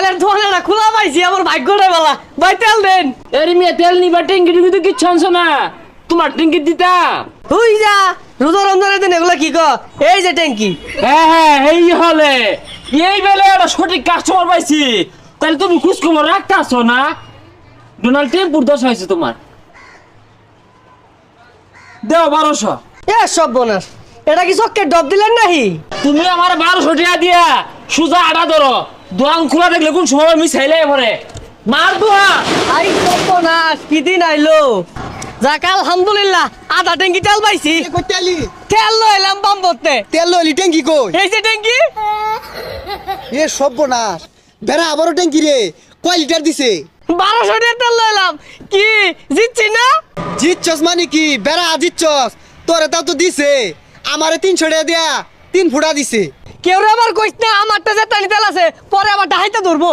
তেলের দোকানটা খোলা পাইছি আমার ভাগ্যটা বলা ভাই তেল দেন। এরি মিয়া তেল নিবা ট্যাঙ্কি টুঙ্কি তো কিচ্ছু আনছো না, তোমার ট্যাঙ্কি দিতা। তুই যা রোজা রমজানের দিন এগুলো কি কর? এই যে ট্যাঙ্কি। হ্যাঁ এই হলে এই বেলে একটা সঠিক কাস্টমার পাইছি, তাহলে তুমি খোঁজ খবর রাখতেছো না। ডোনাল্ড টেম্পুর দশা হয়েছে তোমার, দেও 1200। এ সব বোনাস, এটা কি চক্কের ডব দিলেন নাহি? তুমি আমার 1200 টাকা দিয়া সুজা আটা ধরো, দোকান খোলা দেখলে কোন সময় মিশাইলে পরে মার দোয়া। আই সব বোনাস কি দিন আইলো? যাক আলহামদুলিল্লাহ আধা ট্যাঙ্কি তেল পাইছি। কই তেলি তেল লইলাম বাম্বতে। তেল লইলি ট্যাঙ্কি কই? এই যে ট্যাঙ্কি। এ সর্বনাশ, বেড়া আবারও ট্যাঙ্কি রে। কয় লিটার দিছে? 1200 টাকা তেল লইলাম, কি জিতছি না? জিতছস মানে কি? বেড়া জিতছস, তোরে তাও তো দিছে। আমারে 300 টাকা দিয়া 3 ফুটা দিছে। কেউ আবার কইস না আমারটা যে তেল আছে পরে আবার ডাহাইতে ধরবো।